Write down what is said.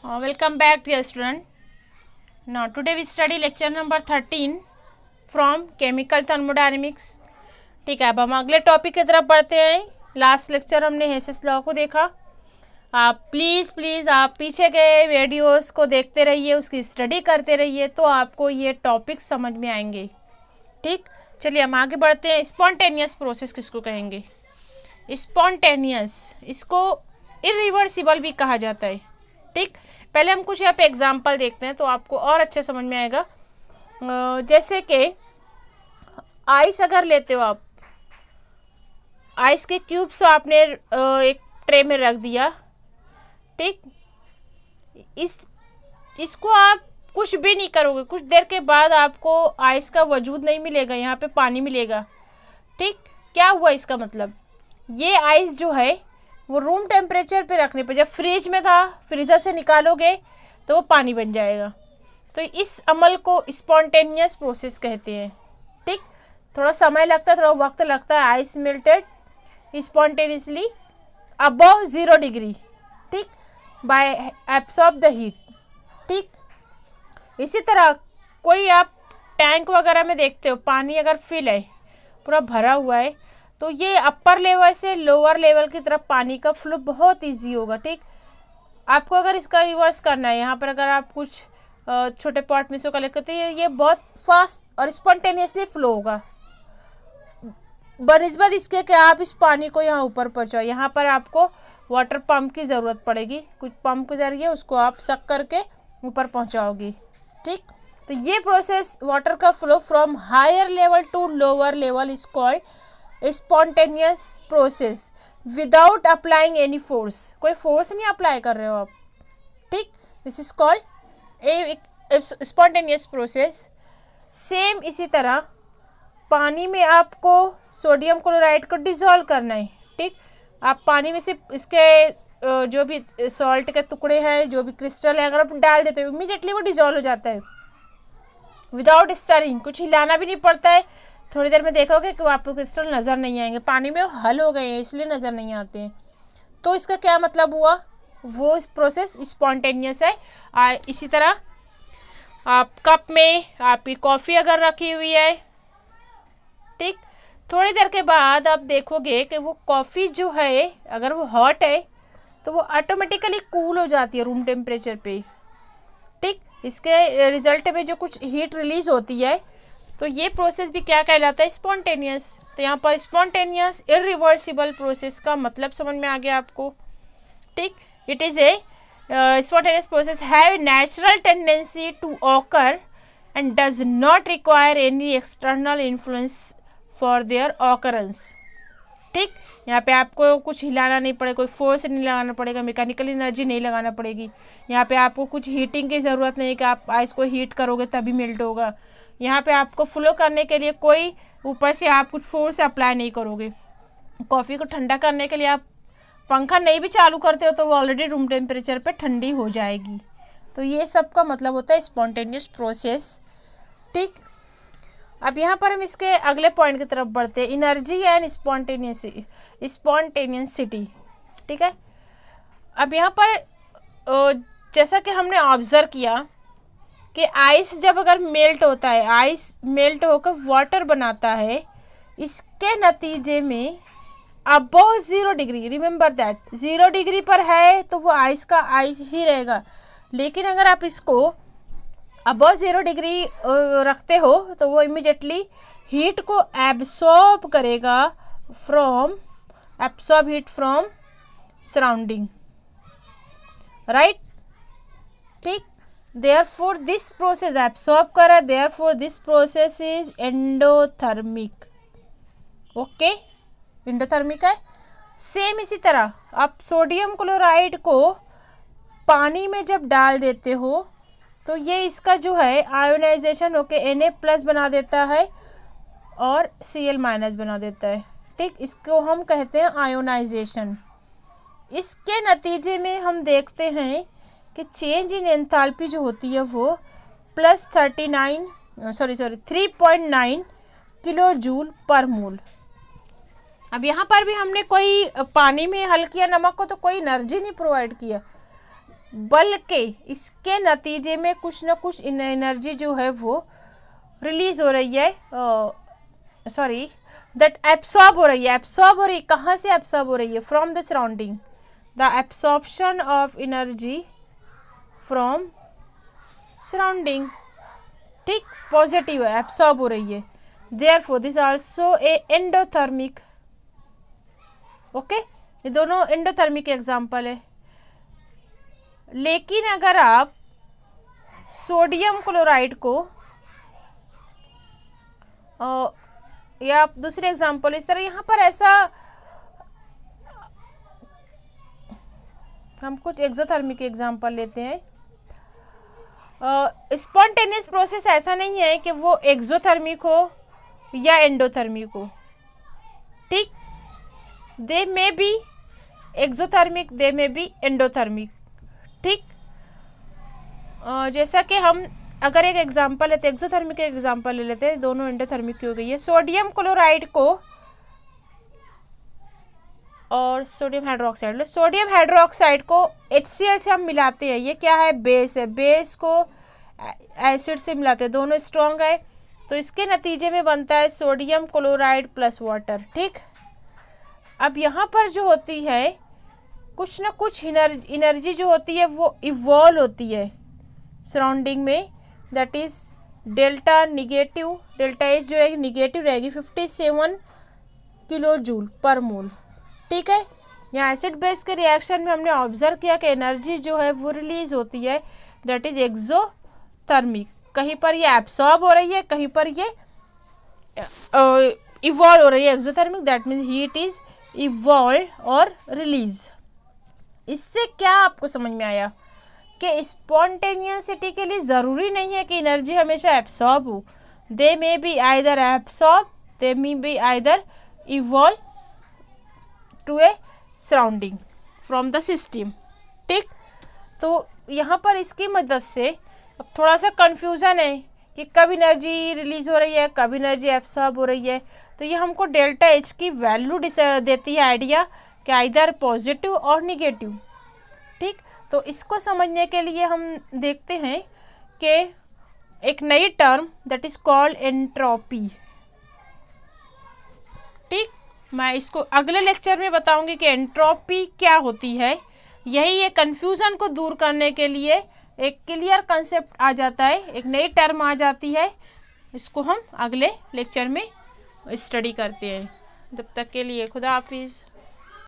Welcome back, dear student. Now, today we study lecture number 13 from Chemical Thermodynamics. ठीक है, अब हम अगले टॉपिक की तरफ बढ़ते हैं. लास्ट लेक्चर हमने हेसेस लॉ को देखा. आप प्लीज़ आप पीछे के वीडियोस को देखते रहिए, उसकी स्टडी करते रहिए, तो आपको ये टॉपिक समझ में आएंगे. ठीक, चलिए हम आगे बढ़ते हैं. स्पॉन्टेनियस प्रोसेस किसको कहेंगे? स्पॉन्टेनियस, इसको इरिवर्सिबल भी कहा जाता है. ठीक, पहले हम कुछ यहाँ पे एग्जाम्पल देखते हैं तो आपको और अच्छे समझ में आएगा. जैसे कि आइस अगर लेते हो आप, आइस के क्यूब्स आपने एक ट्रे में रख दिया. ठीक, इसको आप कुछ भी नहीं करोगे, कुछ देर के बाद आपको आइस का वजूद नहीं मिलेगा, यहाँ पे पानी मिलेगा. ठीक, क्या हुआ इसका मतलब? ये आइस जो है वो रूम टेम्परेचर पे रखने पे, जब फ्रिज में था फ्रीज़र से निकालोगे तो वो पानी बन जाएगा. तो इस अमल को स्पॉन्टेनियस प्रोसेस कहते हैं. ठीक, थोड़ा समय लगता है, थोड़ा वक्त लगता है. Ice melted spontaneously above 0 degree. ठीक, बाय एब्सॉर्ब द हीट. ठीक, इसी तरह कोई आप टैंक वगैरह में देखते हो, पानी अगर फिल है, पूरा भरा हुआ है, तो ये अपर लेवल से लोअर लेवल की तरफ पानी का फ्लो बहुत इजी होगा. ठीक, आपको अगर इसका रिवर्स करना है, यहाँ पर अगर आप कुछ छोटे पॉट में से कलेक्ट करते हैं, ये बहुत फास्ट और स्पॉन्टेनियसली फ्लो होगा बनिस्बत इसके कि आप इस पानी को यहाँ ऊपर पहुँचाओ. यहाँ पर आपको वाटर पंप की ज़रूरत पड़ेगी, कुछ पंप के ज़रिए उसको आप सक करके ऊपर पहुँचाओगी. ठीक, तो ये प्रोसेस वाटर का flow from higher level to lower level is called spontaneous process without applying any force. कोई फोर्स नहीं अप्लाई कर रहे हो आप. ठीक, this is called spontaneous process. Same इसी तरह पानी में आपको सोडियम क्लोराइड को डिसॉल्व करना है. ठीक, आप पानी में से इसके जो भी सॉल्ट के टुकड़े हैं, जो भी क्रिस्टल है, अगर आप डाल देते हो इमीडिएटली वो डिसॉल्व हो जाता है विदाउट स्टरिंग. कुछ हिलाना भी नहीं पड़ता है. थोड़ी देर में देखोगे कि आपको क्रिस्टल नज़र नहीं आएंगे, पानी में हल हो गए हैं इसलिए नज़र नहीं आते हैं. तो इसका क्या मतलब हुआ? वो प्रोसेस स्पॉन्टेनियस है. इसी तरह आप कप में आपकी कॉफ़ी अगर रखी हुई है, ठीक, थोड़ी देर के बाद आप देखोगे कि वो कॉफ़ी जो है अगर वो हॉट है तो वो ऑटोमेटिकली कूल हो जाती है रूम टेम्परेचर पे. ठीक, इसके रिजल्ट में जो कुछ हीट रिलीज होती है, तो ये प्रोसेस भी क्या कहलाता है? स्पॉन्टेनियस. तो यहाँ पर स्पॉन्टेनियस इरिवर्सिबल प्रोसेस का मतलब समझ में आ गया आपको. ठीक, it is a spontaneous process have natural tendency to occur and does not require any external influence for their occurrence. ठीक, यहाँ पे आपको कुछ हिलाना नहीं पड़ेगा, कोई फोर्स नहीं लगाना पड़ेगा, मैकेनिकल एनर्जी नहीं लगाना पड़ेगी. यहाँ पे आपको कुछ हीटिंग की ज़रूरत नहीं कि आप आइस को हीट करोगे तभी मेल्ट होगा. यहाँ पे आपको फ्लो करने के लिए कोई ऊपर से आप कुछ फोर्स अप्लाई नहीं करोगे. कॉफ़ी को ठंडा करने के लिए आप पंखा नहीं भी चालू करते हो तो वो ऑलरेडी रूम टेम्परेचर पे ठंडी हो जाएगी. तो ये सब का मतलब होता है स्पॉन्टेनियस प्रोसेस. ठीक, अब यहाँ पर हम इसके अगले पॉइंट की तरफ बढ़ते हैं, एनर्जी एंड स्पॉन्टेनियसिटी. ठीक है, अब यहाँ पर जैसा कि हमने ऑब्जर्व किया कि आइस जब अगर मेल्ट होता है, आइस मेल्ट होकर वाटर बनाता है, इसके नतीजे में above 0 degree, remember that 0 degree पर है तो वो आइस का आइस ही रहेगा. लेकिन अगर आप इसको अबव 0 डिग्री रखते हो तो वो इमीडिएटली हीट को एब्सॉर्ब करेगा absorb heat from surrounding. Right. ठीक, therefore this process absorb करा, therefore this process is endothermic. Okay, endothermic है. सेम इसी तरह आप सोडियम क्लोराइड को पानी में जब डाल देते हो तो ये इसका जो है आयोनाइजेशन होके Na+ बना देता है और Cl- बना देता है. ठीक, इसको हम कहते हैं आयोनाइजेशन. इसके नतीजे में हम देखते हैं कि चेंज इन एंथैल्पी जो होती है वो +3.9 किलो जूल पर मोल. अब यहाँ पर भी हमने कोई पानी में हल किया नमक को तो कोई एनर्जी नहीं प्रोवाइड किया, बल्कि इसके नतीजे में कुछ ना कुछ एनर्जी जो है वो रिलीज हो रही है, सॉरी दैट एब्सॉर्ब हो रही है। एब्सॉर्ब हो रही है, कहाँ से एब्सॉर्ब हो रही है? From the surrounding, the absorption of energy from surrounding, ठीक, पॉजिटिव है, एब्सॉर्ब हो रही है। Therefore this also a endothermic, okay, ये दोनों एंडोथर्मिक एग्जाम्पल है। लेकिन अगर आप सोडियम क्लोराइड को या दूसरे एग्जाम्पल इस तरह, यहाँ पर ऐसा हम कुछ एक्सोथर्मिक एग्जाम्पल लेते हैं। स्पॉन्टेनियस प्रोसेस ऐसा नहीं है कि वो एक्सोथर्मिक हो या एंडोथर्मिक हो, ठीक, they may be exothermic, they may be endothermic, ठीक। जैसा कि हम अगर एक एग्जांपल लेते हैं, एक्सोथर्मिक का एग्जांपल ले लेते हैं, दोनों एंडोथर्मिक की हो गई है। सोडियम क्लोराइड को और सोडियम हाइड्रोक्साइड लो, सोडियम हाइड्रोक्साइड को HCl से हम मिलाते हैं, ये क्या है? बेस है। बेस को एसिड से मिलाते हैं, दोनों स्ट्रॉन्ग है, तो इसके नतीजे में बनता है सोडियम क्लोराइड प्लस वाटर, ठीक। अब यहाँ पर जो होती है कुछ ना कुछ एनर्जी जो होती है वो इवॉल्व होती है सराउंडिंग में, that is delta negative, delta H जो है निगेटिव रहेगी 57 किलो जूल पर मोल, ठीक है। यहाँ एसिड बेस के रिएक्शन में हमने ऑब्जर्व किया कि एनर्जी जो है वो रिलीज होती है, दैट इज एक्सोथर्मिक। कहीं पर ये एब्सॉर्ब हो रही है, कहीं पर ये इवॉल्व हो रही है exothermic, that means heat is evolve और रिलीज। इससे क्या आपको समझ में आया कि स्पॉन्टेनियसिटी के लिए ज़रूरी नहीं है कि एनर्जी हमेशा एब्सॉर्ब हो, they may be either absorb, they may be either evolve to a surrounding from the system, ठीक। तो यहाँ पर इसकी मदद से अब थोड़ा सा कन्फ्यूज़न है कि कब एनर्जी रिलीज हो रही है, कब एनर्जी एब्सॉर्ब हो रही है, तो ये हमको डेल्टा एच की वैल्यू देती है आइडिया कि आइदर पॉजिटिव और निगेटिव, ठीक। तो इसको समझने के लिए हम देखते हैं कि एक नई term that is called entropy, ठीक। मैं इसको अगले लेक्चर में बताऊंगी कि एंट्रोपी क्या होती है। यही ये कन्फ्यूज़न को दूर करने के लिए एक क्लियर कंसेप्ट आ जाता है, एक नई टर्म आ जाती है, इसको हम अगले लेक्चर में स्टडी करते हैं। जब तक के लिए खुदा हाफिज़।